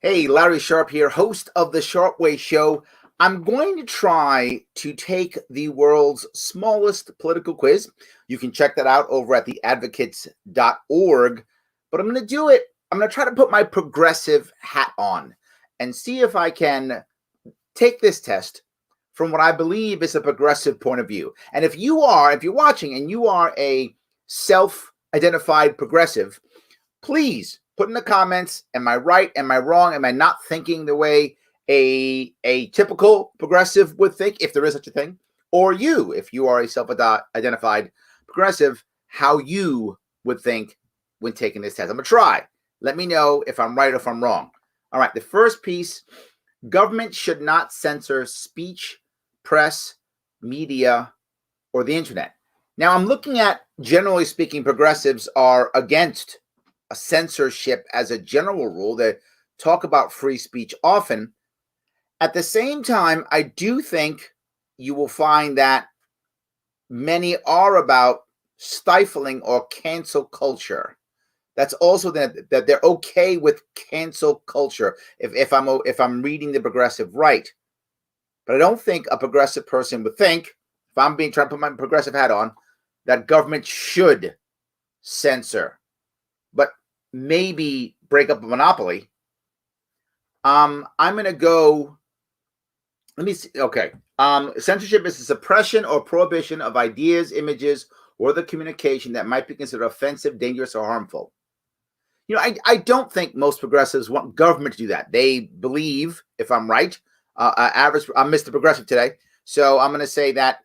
Hey, Larry Sharpe here, host of the Sharpe Way Show. I'm going to try to take the world's smallest political quiz. You can check that out over at theadvocates.org. But I'm going to do it. I'm going to try to put my progressive hat on and see if I can take this test from what I believe is a progressive point of view. And if you're watching and you are a self-identified progressive, please put in the comments, am I right? Am I wrong? Am I not thinking the way a typical progressive would think, if there is such a thing? Or you, if you are a self-identified progressive, how you would think when taking this test. I'm going to try. Let me know if I'm right or if I'm wrong. All right, the first piece, government should not censor speech, press, media, or the internet. Now, I'm looking at, generally speaking, progressives are against censorship as a general rule. They talk about free speech often. At the same time, I do think you will find that many are about stifling or cancel culture. That's also that they're okay with cancel culture if I'm reading the progressive right. But I don't think a progressive person would think, if I'm trying to put my progressive hat on, that government should censor, but maybe break up a monopoly. I'm going to go, let me see. Okay. Censorship is the suppression or prohibition of ideas, images, or the communication that might be considered offensive, dangerous, or harmful. You know, I don't think most progressives want government to do that. They believe, if I'm right, I'm Mr. Progressive today, so I'm going to say that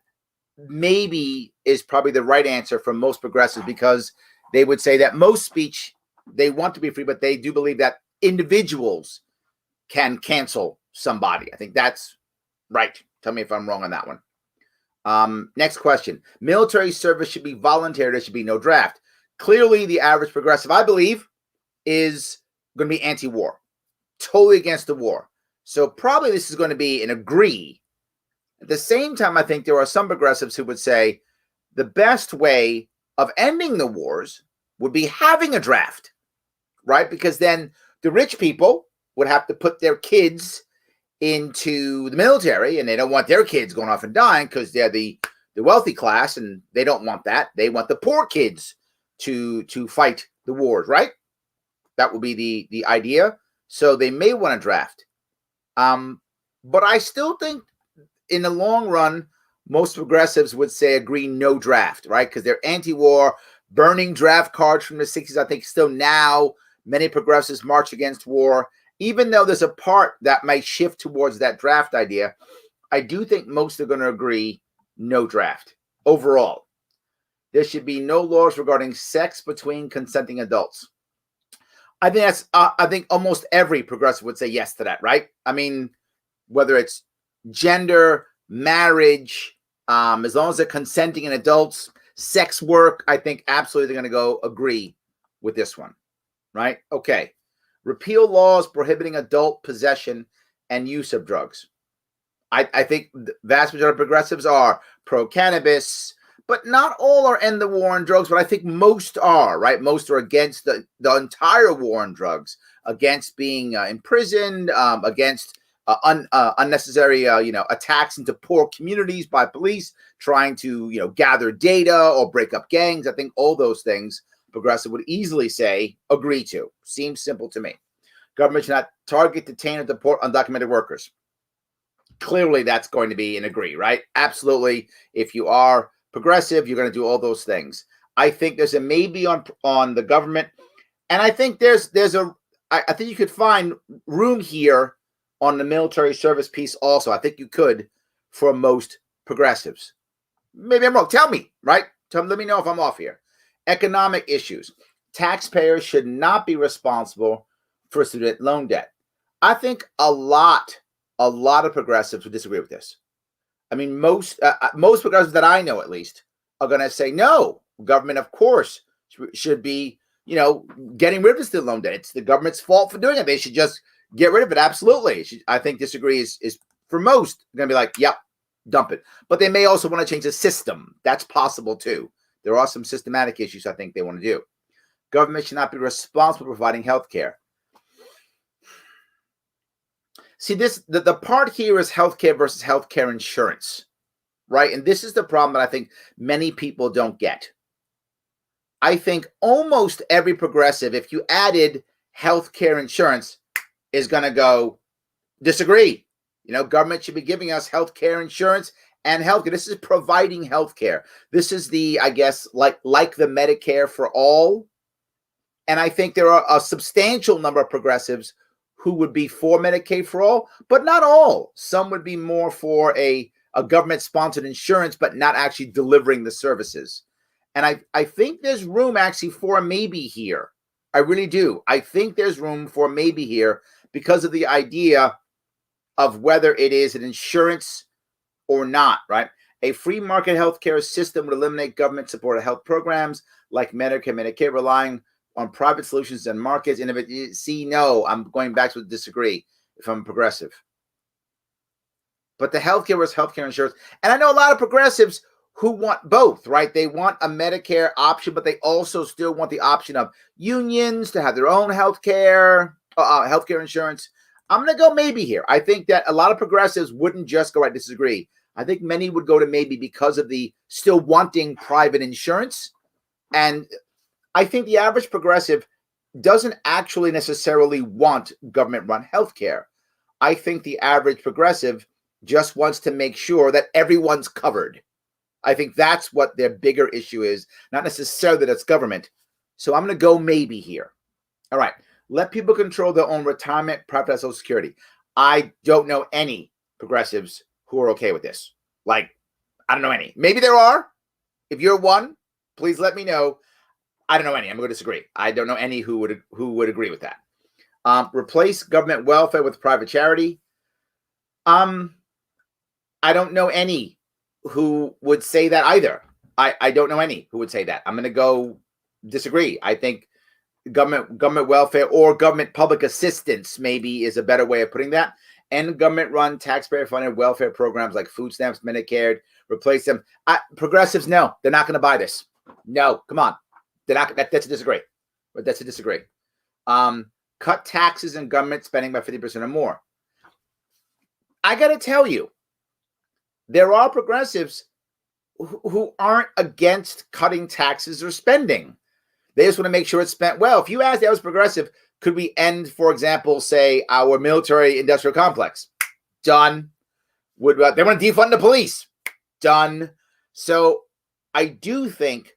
maybe is probably the right answer for most progressives, because they would say that most speech, they want to be free, but they do believe that individuals can cancel somebody. I think that's right. Tell me if I'm wrong on that one. Next question. Military service should be voluntary. There should be no draft. Clearly, the average progressive, I believe, is going to be anti-war, totally against the war. So probably this is going to be an agree. At the same time, I think there are some progressives who would say the best way of ending the wars would be having a draft, right? Because then the rich people would have to put their kids into the military, and they don't want their kids going off and dying because they're the wealthy class, and they don't want that. They want the poor kids to fight the wars, right? That would be the idea. So they may want to draft. But I still think in the long run, most progressives would say agree no draft, right? Because they're anti-war, burning draft cards from the 60s. I think still now many progressives march against war. Even though there's a part that might shift towards that draft idea, I do think most are going to agree no draft overall. There should be no laws regarding sex between consenting adults. I think that's. I think almost every progressive would say yes to that, right? I mean, whether it's gender, marriage, as long as they're consenting in adults, sex work, I think absolutely they're going to go agree with this one, right? Okay. Repeal laws prohibiting adult possession and use of drugs. I think the vast majority of progressives are pro-cannabis, but not all are in the war on drugs, but I think most are, right? Most are against the entire war on drugs, against being imprisoned, against unnecessary, attacks into poor communities by police, trying to, gather data or break up gangs. I think all those things progressive would easily say agree to. Seems simple to me. Government should not target, detain, or deport undocumented workers. Clearly, that's going to be an agree, right? Absolutely. If you are progressive, you're going to do all those things. I think there's a maybe on the government, and I think I think you could find room here on the military service piece also. I think you could for most progressives. Maybe I'm wrong. Tell me, right? Let me know if I'm off here. Economic issues. Taxpayers should not be responsible for student loan debt. I think a lot of progressives would disagree with this. I mean, most progressives that I know, at least, are going to say no. Government, of course, should be, getting rid of the student loan debt. It's the government's fault for doing it. They should just get rid of it. Absolutely. I think disagree is for most going to be like, yep, dump it. But they may also want to change the system. That's possible too. There are some systematic issues I think they want to do. Government should not be responsible for providing health care. See, the part here is healthcare versus healthcare insurance, right? And this is the problem that I think many people don't get. I think almost every progressive, if you added healthcare insurance, is going to go disagree. Government should be giving us healthcare insurance and healthcare. This is providing healthcare. This is the, I guess, like the Medicare for all. And I think there are a substantial number of progressives who would be for Medicaid for all, but not all. Some would be more for a government-sponsored insurance, but not actually delivering the services. And I think there's room actually for a maybe here. I really do. I think there's room for a maybe here because of the idea of whether it is an insurance or not, right? A free market healthcare system would eliminate government-supported health programs like Medicare, Medicaid, relying on private solutions and markets. See, no, I'm going back to disagree if I'm progressive. But the healthcare was healthcare insurance. And I know a lot of progressives who want both, right? They want a Medicare option, but they also still want the option of unions to have their own healthcare insurance. I'm going to go maybe here. I think that a lot of progressives wouldn't just go, I disagree. I think many would go to maybe because of the still wanting private insurance. And I think the average progressive doesn't actually necessarily want government-run healthcare. I think the average progressive just wants to make sure that everyone's covered. I think that's what their bigger issue is, not necessarily that it's government. So I'm going to go maybe here. All right. Let people control their own retirement, privatize Social Security. I don't know any progressives who are okay with this. Like, I don't know any. Maybe there are. If you're one, please let me know. I don't know any. I'm going to disagree. I don't know any who would agree with that. Replace government welfare with private charity. I don't know any who would say that either. I don't know any who would say that. I'm going to go disagree. I think government welfare or government public assistance maybe is a better way of putting that. And government-run, taxpayer-funded welfare programs like food stamps, Medicare, replace them. Progressives, no, they're not going to buy this. No, come on. They're not. That's a disagree. But that's a disagree. Cut taxes and government spending by 50% or more. I got to tell you, there are progressives who aren't against cutting taxes or spending. They just want to make sure it's spent well. If you ask the average progressive, could we end, for example, say our military-industrial complex? Done. They want to defund the police? Done. So I do think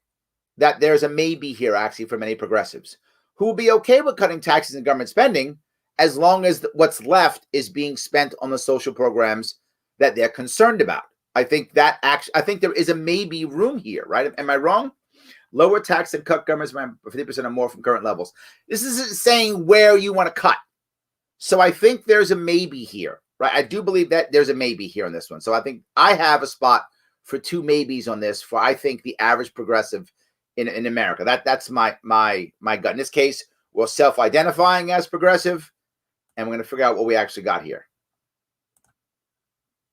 that there's a maybe here, actually, for many progressives who will be okay with cutting taxes and government spending as long as what's left is being spent on the social programs that they're concerned about. I think there is a maybe room here, right? Am I wrong? Lower tax and cut government spending 50% or more from current levels. This isn't saying where you want to cut. So I think there's a maybe here, right? I do believe that there's a maybe here on this one. So I think I have a spot for two maybes on this for, I think, the average progressive in America. That's my gut. In this case, we're self-identifying as progressive, and we're going to figure out what we actually got here.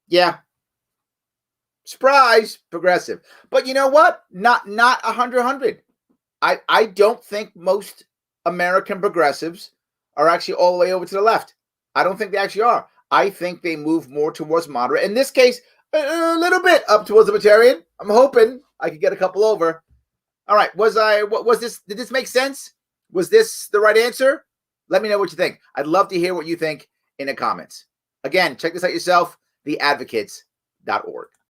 Yeah. Surprise, progressive. But you know what? Not 100. I don't think most American progressives are actually all the way over to the left. I don't think they actually are. I think they move more towards moderate. In this case, a little bit up towards libertarian. I'm hoping I could get a couple over. All right. What was this? Did this make sense? Was this the right answer? Let me know what you think. I'd love to hear what you think in the comments. Again, check this out yourself, theadvocates.org.